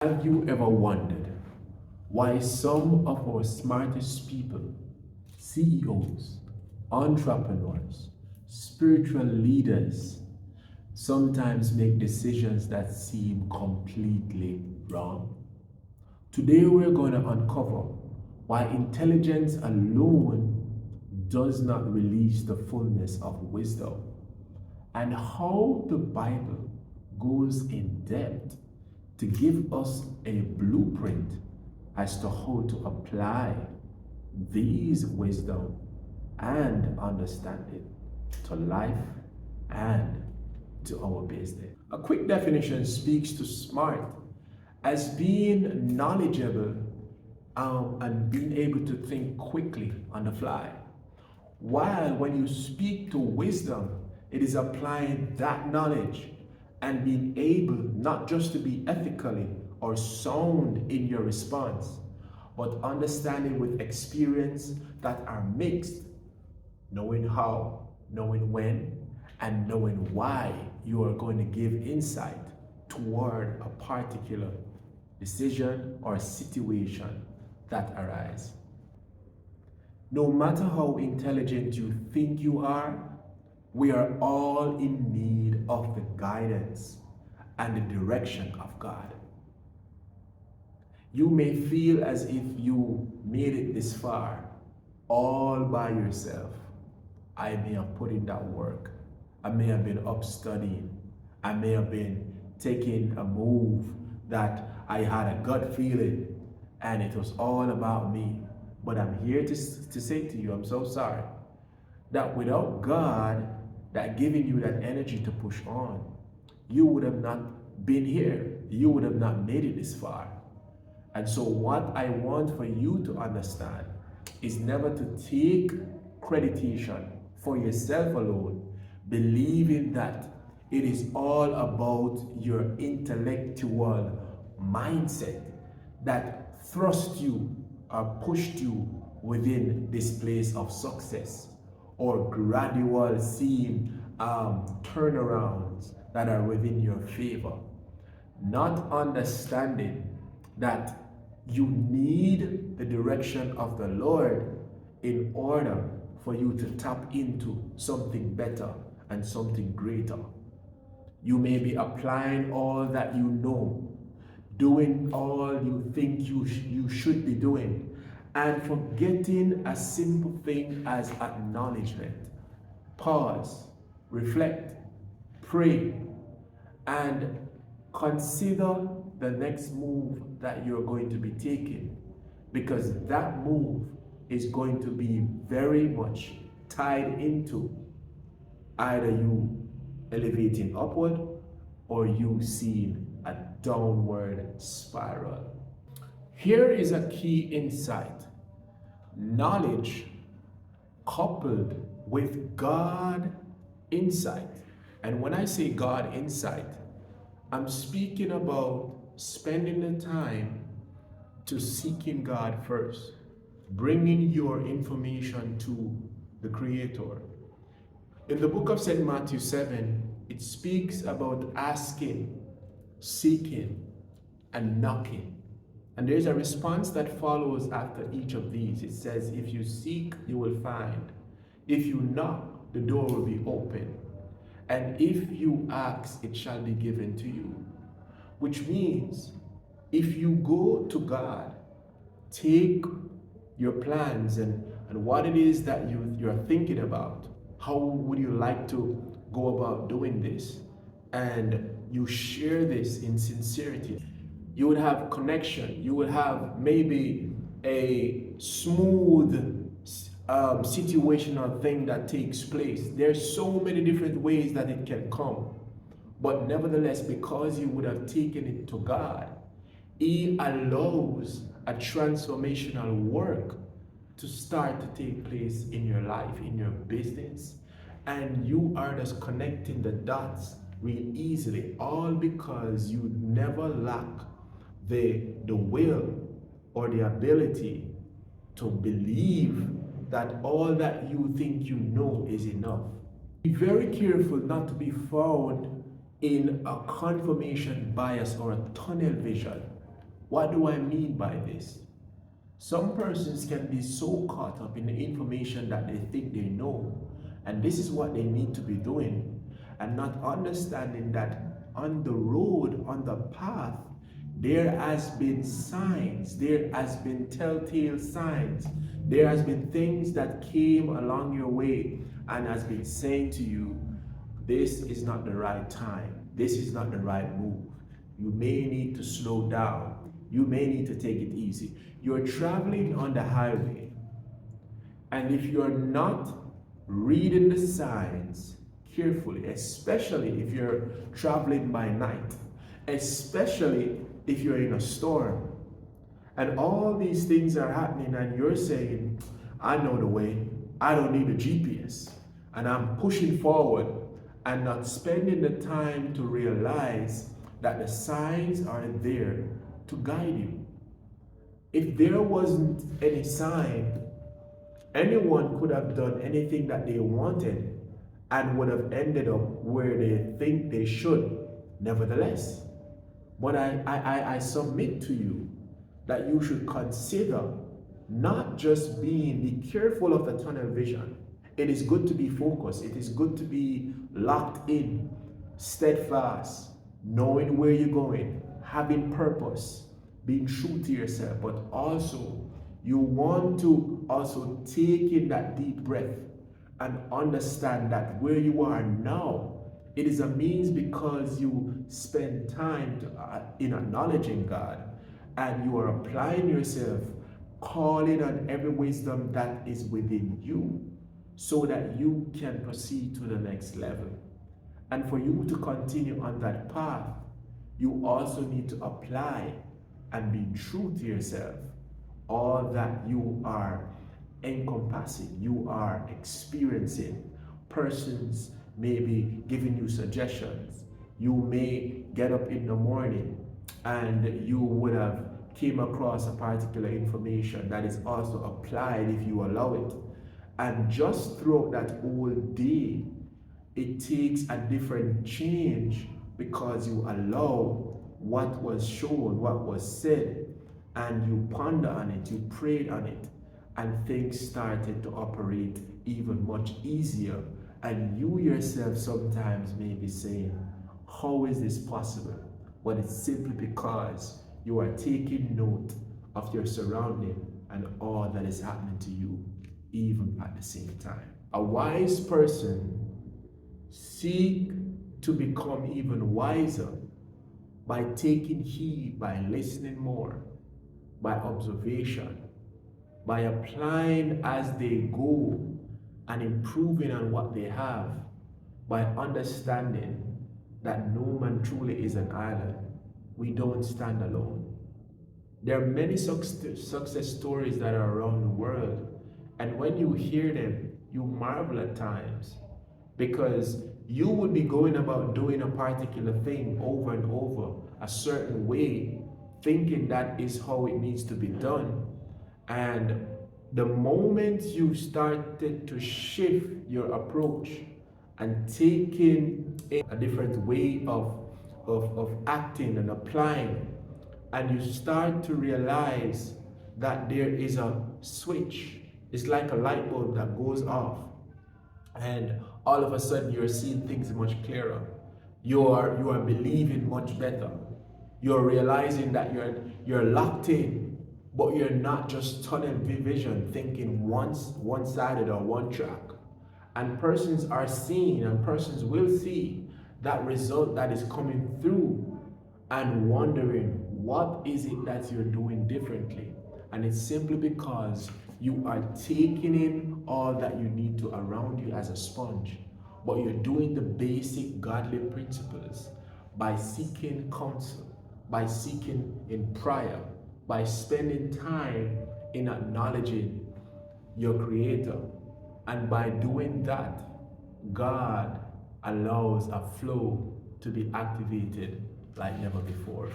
Have you ever wondered why some of our smartest people, CEOs, entrepreneurs, spiritual leaders, sometimes make decisions that seem completely wrong? Today we're going to uncover why intelligence alone does not release the fullness of wisdom, and how the Bible goes in depth to give us a blueprint as to how to apply these wisdom and understanding to life and to our business. A quick definition speaks to smart as being knowledgeable and being able to think quickly on the fly. While when you speak to wisdom, it is applying that knowledge and being able not just to be ethically or sound in your response, but understanding with experience that are mixed, knowing how, knowing when, and knowing why you are going to give insight toward a particular decision or situation that arises. No matter how intelligent you think you are, we are all in need of the guidance and the direction of God. You may feel as if you made it this far all by yourself. I may have put in that work. I may have been up studying. I may have been taking a move that I had a gut feeling and it was all about me. But I'm here to say to you, I'm so sorry, that without God that giving you that energy to push on, you would have not been here. You would have not made it this far. And so what I want for you to understand is never to take creditation for yourself alone, believing that it is all about your intellectual mindset that thrust you or pushed you within this place of success, or gradual seeing turnarounds that are within your favor. Not understanding that you need the direction of the Lord in order for you to tap into something better and something greater. You may be applying all that you know, doing all you think you should be doing, and forgetting a simple thing as acknowledgement. Pause, reflect, pray, and consider the next move that you're going to be taking, because that move is going to be very much tied into either you elevating upward or you seeing a downward spiral. Here is a key insight. Knowledge coupled with God insight. And when I say God insight, I'm speaking about spending the time to seeking God first, bringing your information to the Creator. In the book of St. Matthew 7, it speaks about asking, seeking, and knocking. And there's a response that follows after each of these. It says, if you seek, you will find. If you knock, the door will be open. And if you ask, it shall be given to you. Which means, if you go to God, take your plans and what it is that you're thinking about. How would you like to go about doing this? And you share this in sincerity. You would have connection. You would have maybe a smooth situational thing that takes place. There's so many different ways that it can come. But nevertheless, because you would have taken it to God, He allows a transformational work to start to take place in your life, in your business. And you are just connecting the dots real easily, all because you never lack the will or the ability to believe that all that you think you know is enough. Be very careful not to be found in a confirmation bias or a tunnel vision, What do I mean by this? Some persons can be so caught up in the information that they think they know, and this is what they need to be doing, and not understanding that on the road, on the path, there has been signs, there has been telltale signs, there has been things that came along your way and has been saying to you, this is not the right time, this is not the right move. You may need to slow down. You may need to take it easy. You're traveling on the highway, and if you're not reading the signs carefully, especially if you're traveling by night, especially if you're in a storm, and all these things are happening, and you're saying, I know the way, I don't need a GPS, and I'm pushing forward and not spending the time to realize that the signs are there to guide you. If there wasn't any sign, anyone could have done anything that they wanted and would have ended up where they think they should, nevertheless. But I submit to you that you should consider not just be careful of the tunnel vision. It is good to be focused. It is good to be locked in, steadfast, knowing where you're going, having purpose, being true to yourself, but also you want to also take in that deep breath and understand that where you are now, it is a means because you spend time in acknowledging God, and you are applying yourself, calling on every wisdom that is within you so that you can proceed to the next level. And for you to continue on that path, you also need to apply and be true to yourself all that you are encompassing, you are experiencing. Persons may be giving you suggestions. You may get up in the morning and you would have came across a particular information that is also applied if you allow it. And just throughout that whole day, it takes a different change because you allow what was shown, what was said, and you ponder on it, you prayed on it, and things started to operate even much easier. And you yourself sometimes may be saying, how is this possible? But it's simply because you are taking note of your surrounding and all that is happening to you, even at the same time. A wise person seek to become even wiser by taking heed, by listening more, by observation, by applying as they go and improving on what they have, by understanding that no man truly is an island. We don't stand alone. There are many success stories that are around the world, and when you hear them, you marvel at times because you would be going about doing a particular thing over and over a certain way, thinking that is how it needs to be done. And the moment you started to shift your approach and taking a different way of acting and applying, and you start to realize that there is a switch. It's like a light bulb that goes off, and all of a sudden you're seeing things much clearer. You are believing much better. You're realizing that you're locked in, but you're not just tunnel vision, thinking one-sided or one track. And persons are seeing, and persons will see that result that is coming through and wondering, what is it that you're doing differently? And it's simply because you are taking in all that you need to around you as a sponge, but you're doing the basic godly principles by seeking counsel, by seeking in prayer, by spending time in acknowledging your Creator. And by doing that, God allows a flow to be activated like never before.